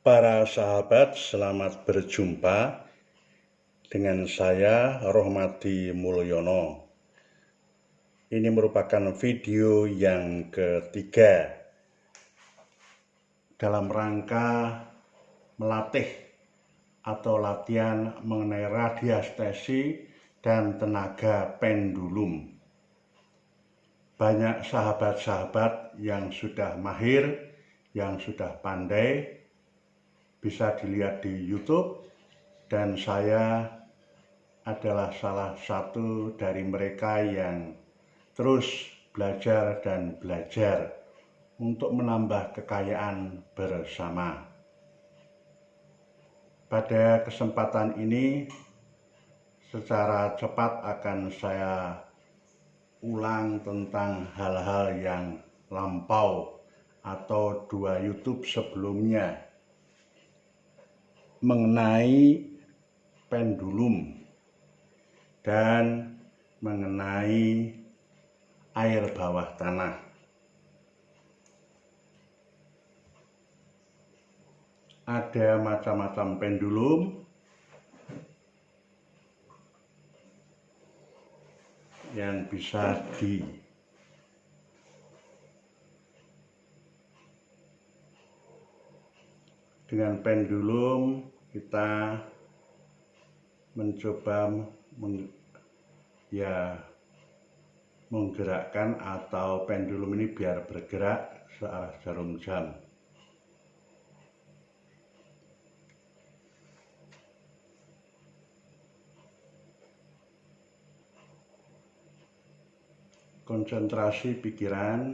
Para sahabat, selamat berjumpa dengan saya Rohmadi Mulyono. Ini merupakan video yang ketiga dalam rangka melatih atau latihan mengenai radiestesi dan tenaga pendulum. Banyak sahabat-sahabat yang sudah mahir, yang sudah pandai, bisa dilihat di YouTube, dan saya adalah salah satu dari mereka yang terus belajar dan belajar untuk menambah kekayaan bersama. Pada kesempatan ini secara cepat akan saya ulang tentang hal-hal yang lampau atau 2 YouTube sebelumnya mengenai pendulum dan mengenai air bawah tanah. Ada macam-macam pendulum yang bisa dengan pendulum kita mencoba menggerakkan atau pendulum ini biar bergerak searah jarum jam. Konsentrasi pikiran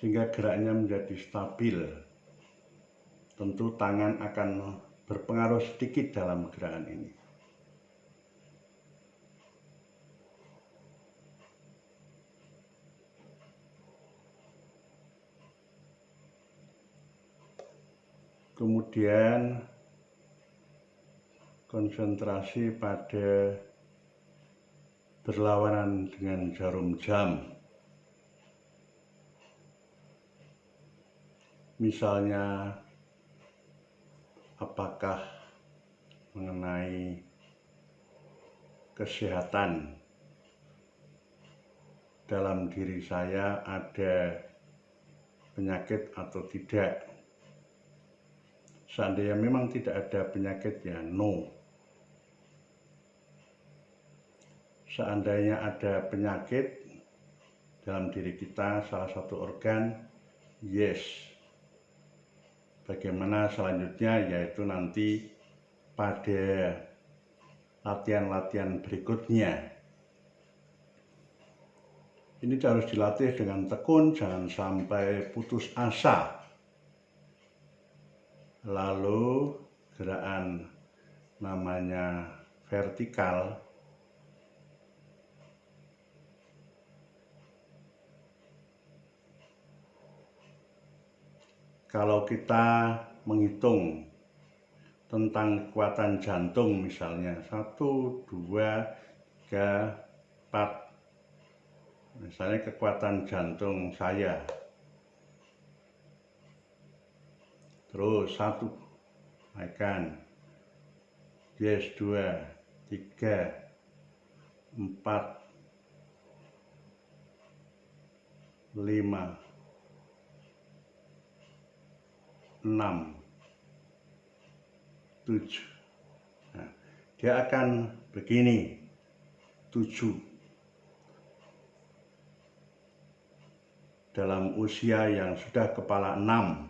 sehingga geraknya menjadi stabil. Tentu tangan akan berpengaruh sedikit dalam gerakan ini. Kemudian konsentrasi pada berlawanan dengan jarum jam. Misalnya, apakah mengenai kesehatan dalam diri saya ada penyakit atau tidak. Seandainya memang tidak ada penyakit, ya no. Seandainya ada penyakit dalam diri kita, salah satu organ, yes. Bagaimana selanjutnya, yaitu nanti pada latihan-latihan berikutnya. Ini harus dilatih dengan tekun, jangan sampai putus asa. Lalu gerakan namanya vertikal. Kalau kita menghitung tentang kekuatan jantung misalnya 1, 2, 3, 4. Misalnya kekuatan jantung saya. Terus 1, naikkan. Yes, 2, 3, 4, 5, 6, 7. Nah, dia akan begini, 7. Dalam usia yang sudah kepala 6,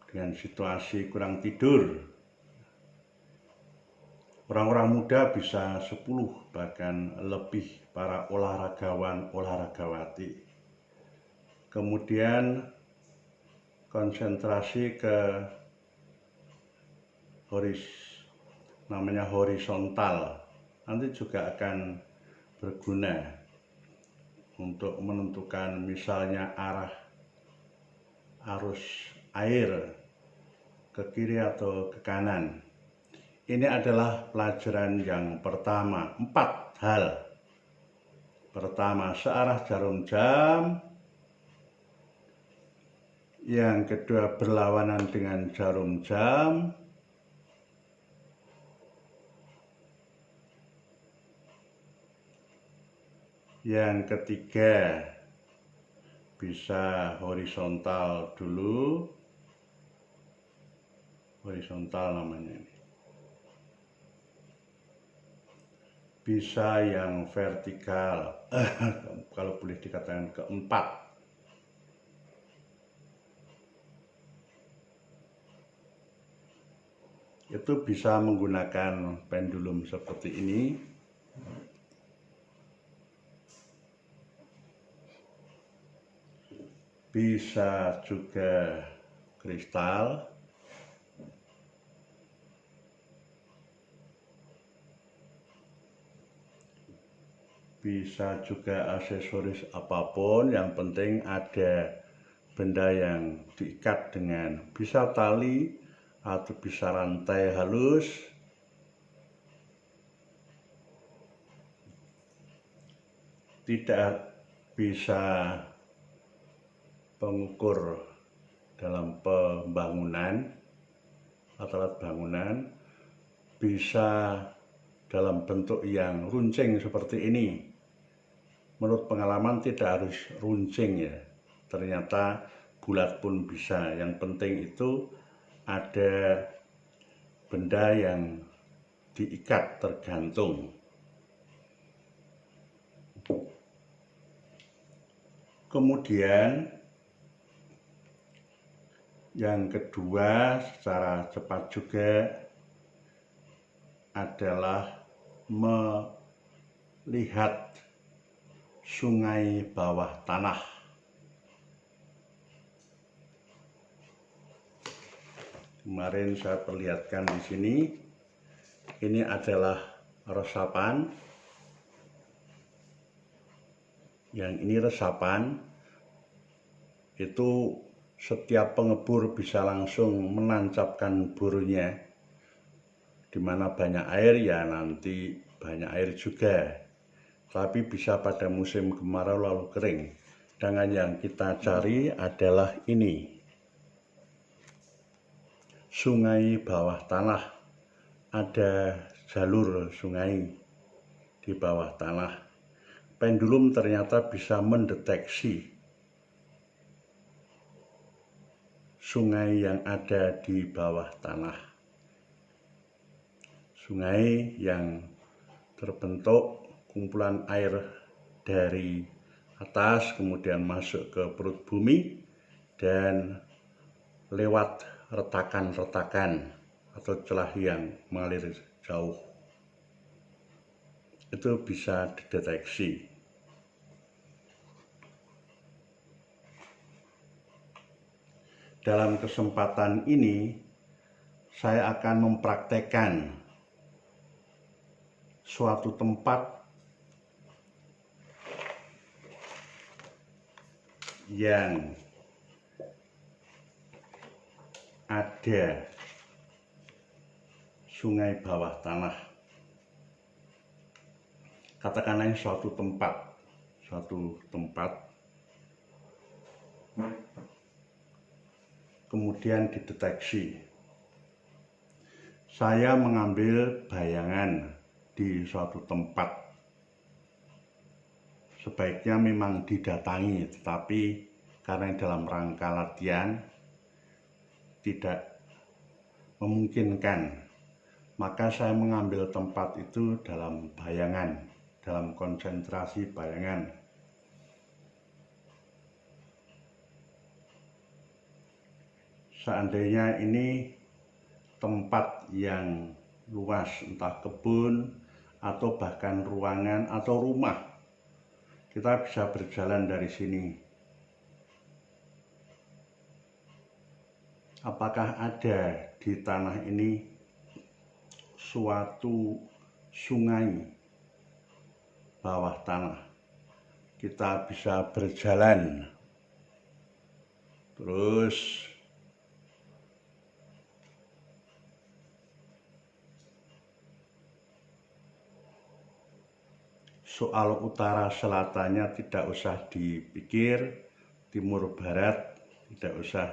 dengan situasi kurang tidur, orang-orang muda bisa 10 bahkan lebih, para olahragawan, olahragawati. Kemudian konsentrasi ke namanya horizontal, nanti juga akan berguna untuk menentukan misalnya arah arus air ke kiri atau ke kanan. Ini adalah pelajaran yang pertama, 4 hal. Pertama, searah jarum jam. Yang kedua, berlawanan dengan jarum jam. Yang ketiga, bisa horizontal dulu, horizontal namanya ini. Bisa yang vertikal, kalau boleh dikatakan keempat. Itu bisa menggunakan pendulum seperti ini. Bisa juga kristal. Bisa juga aksesoris apapun, yang penting ada benda yang diikat dengan bisa tali atau bisa rantai halus. Tidak bisa pengukur dalam pembangunan, alat bangunan, bisa dalam bentuk yang runcing seperti ini. Menurut pengalaman tidak harus runcing ya, ternyata bulat pun bisa. Yang penting itu ada benda yang diikat, tergantung. Kemudian yang kedua secara cepat juga adalah melihat sungai bawah tanah. Kemarin saya perlihatkan di sini. Ini adalah resapan. Yang ini resapan. Itu setiap pengebur bisa langsung menancapkan borunya. Di mana banyak air ya nanti banyak air juga. Tapi bisa pada musim kemarau lalu kering. Sedangkan yang kita cari adalah ini, sungai bawah tanah. Ada jalur sungai di bawah tanah. Pendulum ternyata bisa mendeteksi sungai yang ada di bawah tanah. Sungai yang terbentuk kumpulan air dari atas kemudian masuk ke perut bumi dan lewat retakan-retakan atau celah yang mengalir jauh. Itu bisa dideteksi. Dalam kesempatan ini saya akan mempraktekkan suatu tempat yang ada sungai bawah tanah. Katakanlah suatu tempat kemudian dideteksi. Saya mengambil bayangan di suatu tempat. Sebaiknya memang didatangi, tetapi karena dalam rangka latihan tidak memungkinkan, maka saya mengambil tempat itu dalam bayangan, dalam konsentrasi bayangan. Seandainya ini tempat yang luas, entah kebun atau bahkan ruangan atau rumah, kita bisa berjalan dari sini. Apakah ada di tanah ini suatu sungai bawah tanah? Kita bisa berjalan terus soal utara selatannya tidak usah dipikir, timur barat tidak usah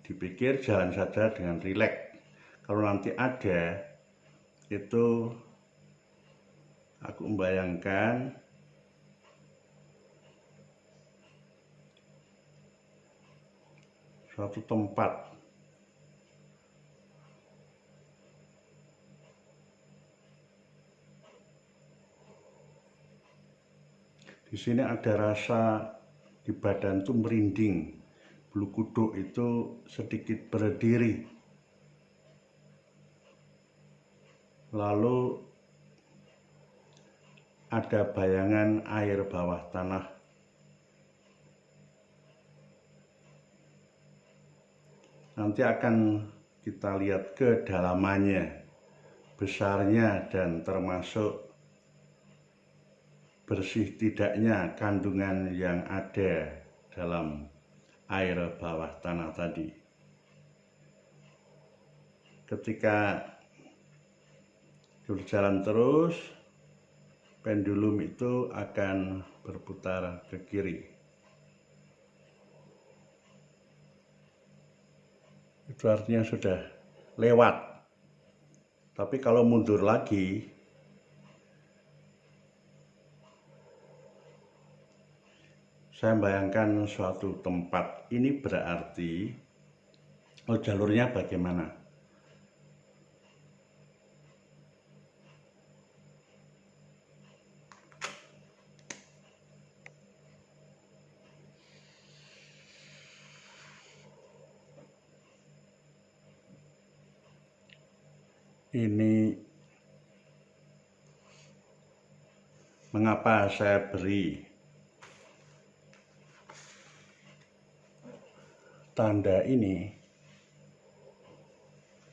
dipikir, jalan saja dengan rileks. Kalau nanti ada, itu aku membayangkan suatu tempat di sini ada rasa di badan itu merinding, bulu kuduk itu sedikit berdiri, lalu ada bayangan air bawah tanah. Nanti akan kita lihat kedalamannya, besarnya, dan termasuk bersih tidaknya kandungan yang ada dalam air bawah tanah tadi. Ketika berjalan terus, pendulum itu akan berputar ke kiri. Itu artinya sudah lewat. Tapi kalau mundur lagi, saya bayangkan suatu tempat. Ini berarti jalurnya bagaimana? Ini mengapa saya beri tanda ini,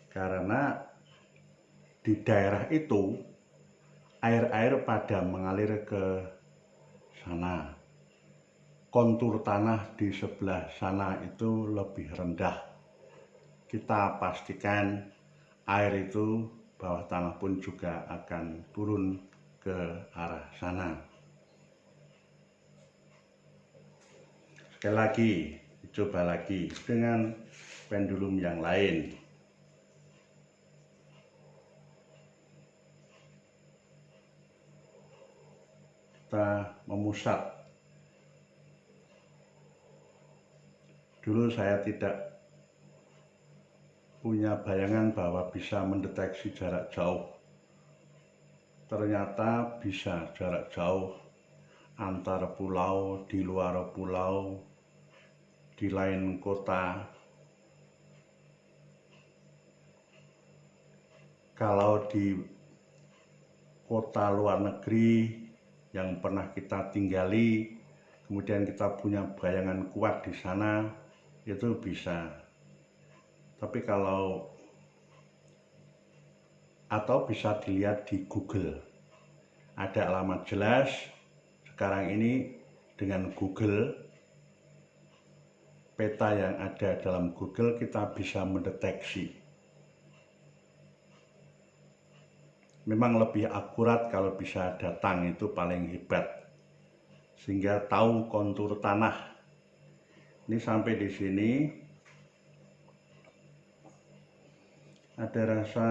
karena di daerah itu air-air pada mengalir ke sana. Kontur tanah di sebelah sana itu lebih rendah. Kita pastikan air itu bawah tanah pun juga akan turun ke arah sana. Sekali lagi, coba lagi dengan pendulum yang lain. Kita memusat. Dulu saya tidak punya bayangan bahwa bisa mendeteksi jarak jauh. Ternyata bisa jarak jauh antar pulau, di luar pulau, di lain kota. Kalau di kota luar negeri yang pernah kita tinggali, kemudian kita punya bayangan kuat di sana, itu bisa. Tapi kalau atau bisa dilihat di Google, ada alamat jelas. Sekarang ini dengan Google, peta yang ada dalam Google, kita bisa mendeteksi. Memang lebih akurat kalau bisa datang, itu paling hebat, sehingga tahu kontur tanah. Ini sampai di sini ada rasa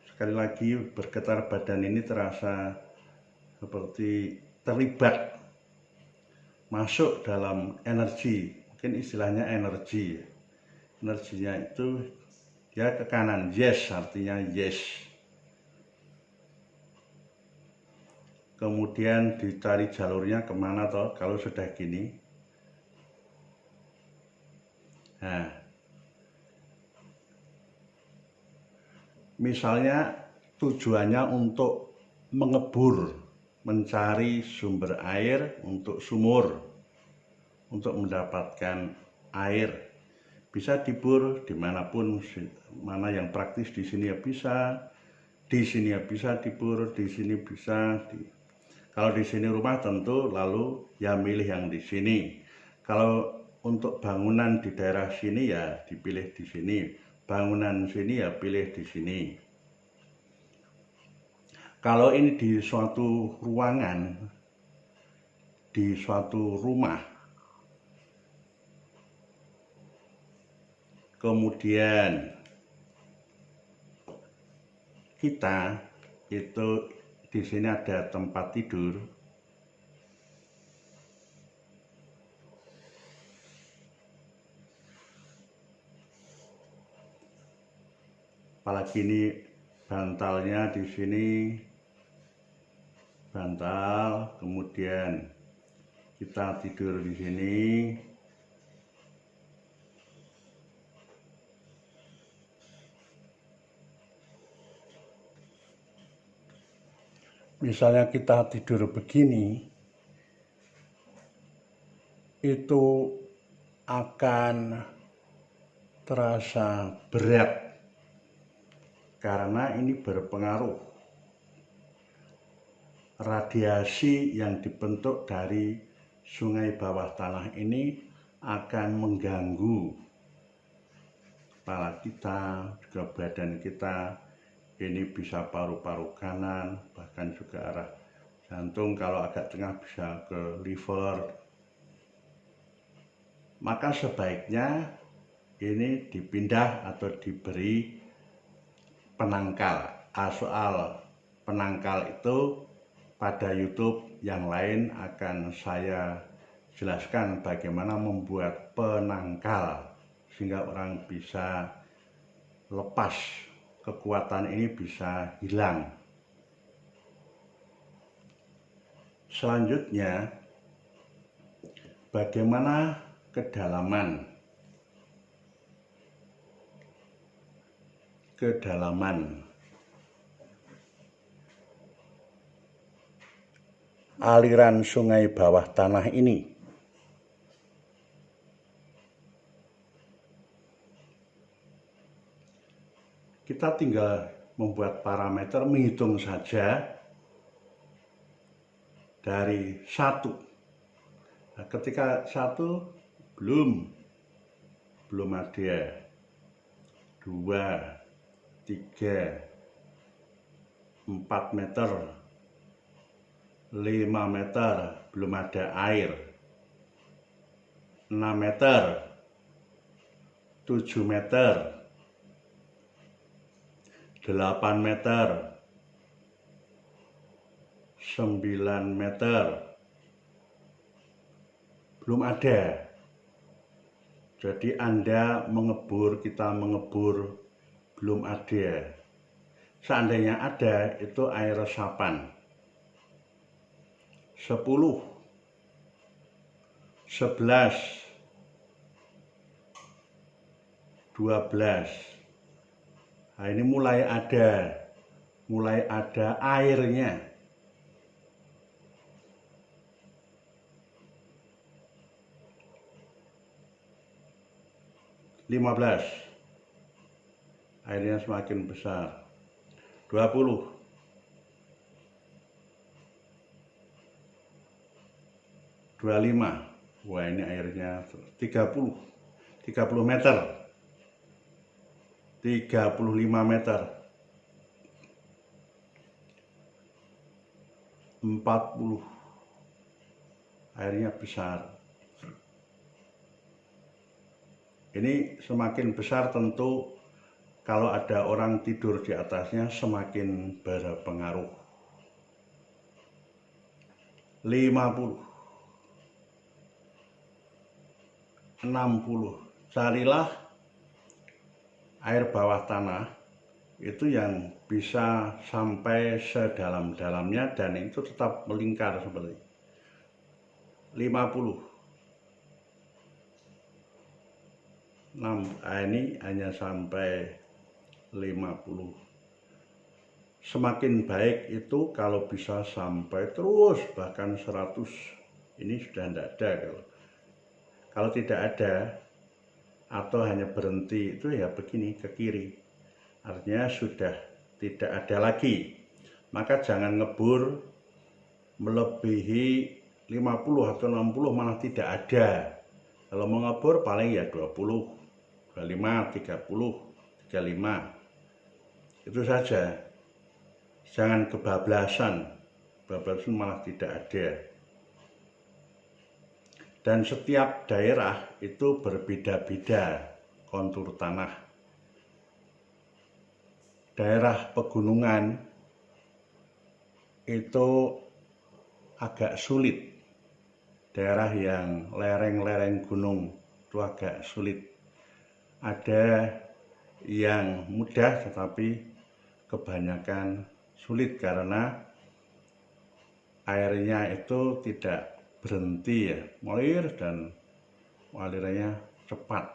sekali lagi bergetar badan ini, terasa seperti terlibat masuk dalam energi, mungkin istilahnya energi. Energinya itu ya ke kanan, yes, artinya yes. Kemudian dicari jalurnya kemana toh kalau sudah gini. Nah, misalnya tujuannya untuk mengebur, mencari sumber air untuk sumur, untuk mendapatkan air. Bisa dibur dimanapun, mana yang praktis di sini ya bisa, di sini ya bisa dibur, di sini bisa. Kalau di sini rumah tentu lalu ya milih yang di sini. Kalau untuk bangunan di daerah sini ya dipilih di sini, bangunan sini ya pilih di sini. Kalau ini di suatu ruangan, di suatu rumah, kemudian kita itu di sini ada tempat tidur, apalagi ini bantalnya di sini, bantal, kemudian kita tidur di sini. Misalnya kita tidur begini, itu akan terasa berat karena ini berpengaruh. Radiasi yang dibentuk dari sungai bawah tanah ini akan mengganggu kepala kita, juga badan kita. Ini bisa paru-paru kanan, bahkan juga arah jantung, kalau agak tengah bisa ke liver. Maka sebaiknya ini dipindah atau diberi penangkal. Soal penangkal itu pada YouTube yang lain akan saya jelaskan bagaimana membuat penangkal sehingga orang bisa lepas, kekuatan ini bisa hilang. Selanjutnya, bagaimana kedalaman aliran sungai bawah tanah ini. Kita tinggal membuat parameter, menghitung saja dari 1. Nah, ketika 1 belum ada, 2, 3, 4 meter, 5 meter, belum ada air, 6 meter, 7 meter, 8 meter, 9 meter, belum ada. Jadi Anda mengebur, kita mengebur, belum ada. Seandainya ada, itu air resapan. 10, 11, 12. Nah, ini mulai ada airnya. 15, airnya semakin besar. 20, 25, wah ini airnya. 30 meter, 35 meter, 40, airnya besar. Ini semakin besar tentu kalau ada orang tidur di atasnya semakin berpengaruh. 50, 60, carilah air bawah tanah itu yang bisa sampai sedalam-dalamnya dan itu tetap melingkar seperti 50. Ini hanya sampai 50. Semakin baik itu kalau bisa sampai terus bahkan 100. Ini sudah tidak ada. Kalau tidak ada atau hanya berhenti itu ya begini ke kiri, artinya sudah tidak ada lagi. Maka jangan ngebur melebihi 50 atau 60, malah tidak ada. Kalau mau ngebur paling ya 20, 25, 30, 35. Itu saja. Jangan kebablasan, kebablasan malah tidak ada. Dan setiap daerah itu berbeda-beda kontur tanah. Daerah pegunungan itu agak sulit. Daerah yang lereng-lereng gunung itu agak sulit. Ada yang mudah tetapi kebanyakan sulit karena airnya itu tidak berhenti ya, mengalir dan alirannya cepat.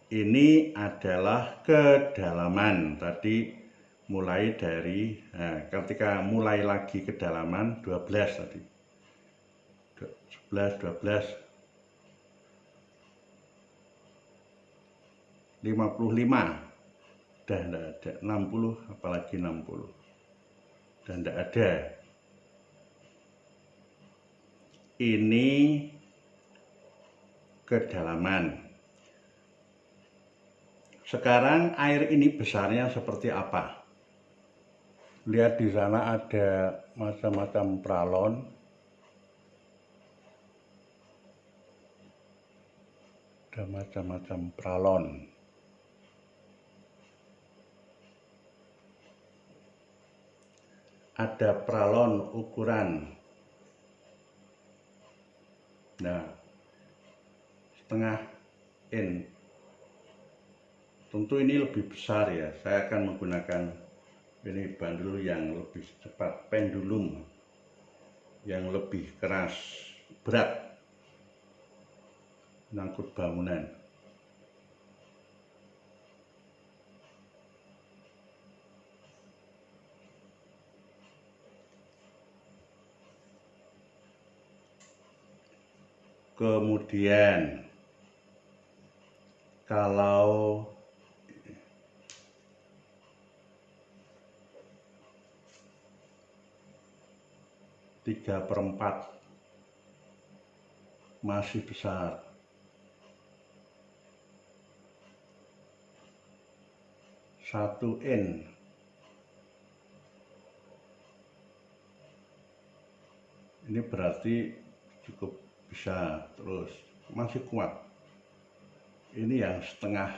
Ini adalah kedalaman. Tadi mulai dari ketika mulai lagi kedalaman 12 tadi. 11, 12, 55 udah tidak ada, 60 apalagi 60 dan tidak ada. Ini kedalaman. Sekarang air ini besarnya seperti apa? Lihat di sana ada macam-macam pralon. Ada macam-macam pralon. Ada pralon ukuran setengah in. Tentu ini lebih besar ya. Saya akan menggunakan ini bandul yang lebih cepat, pendulum yang lebih keras, berat, mengangkut bangunan. Kemudian kalau tiga per 4 masih besar, satu in ini berarti cukup bisa, terus masih kuat. Ini yang setengah,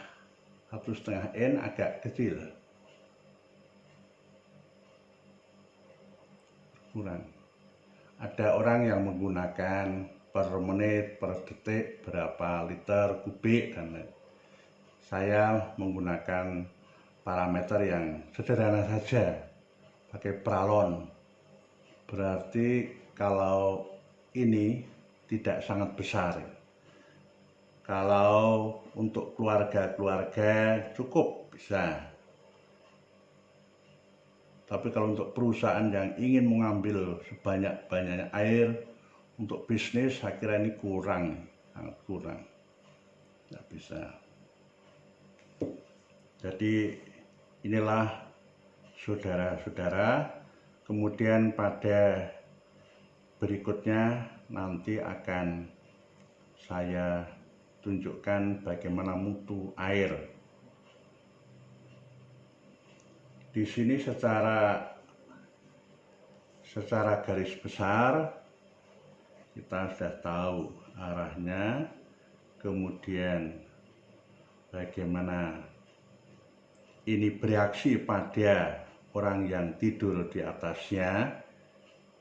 1,5 in agak kecil, kurang. Ada orang yang menggunakan per menit, per detik berapa liter kubik, dan saya menggunakan parameter yang sederhana saja, pakai pralon. Berarti kalau ini tidak sangat besar. Kalau untuk keluarga-keluarga cukup bisa. Tapi kalau untuk perusahaan yang ingin mengambil sebanyak-banyaknya air untuk bisnis, saya kira ini kurang, sangat kurang. Tidak bisa. Jadi inilah saudara-saudara. Kemudian pada berikutnya nanti akan saya tunjukkan bagaimana mutu air. Di sini secara garis besar kita sudah tahu arahnya, kemudian bagaimana ini bereaksi pada orang yang tidur di atasnya,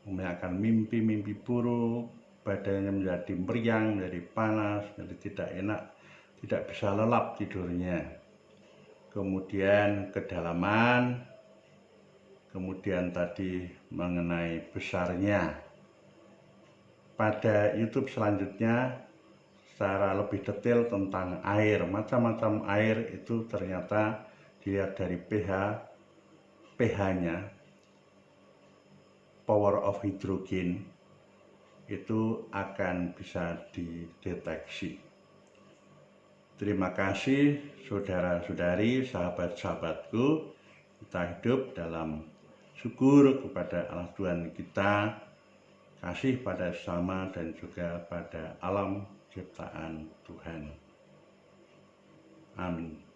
akan mimpi-mimpi buruk, badannya menjadi meriang, menjadi panas, menjadi tidak enak, tidak bisa lelap tidurnya. Kemudian kedalaman, kemudian tadi mengenai besarnya. Pada YouTube selanjutnya secara lebih detail tentang air, macam-macam air itu ternyata dilihat dari pH-nya, power of hydrogen, itu akan bisa dideteksi. Terima kasih saudara-saudari, sahabat-sahabatku. Kita hidup dalam syukur kepada Allah Tuhan kita, kasih pada sesama dan juga pada alam ciptaan Tuhan. Amin.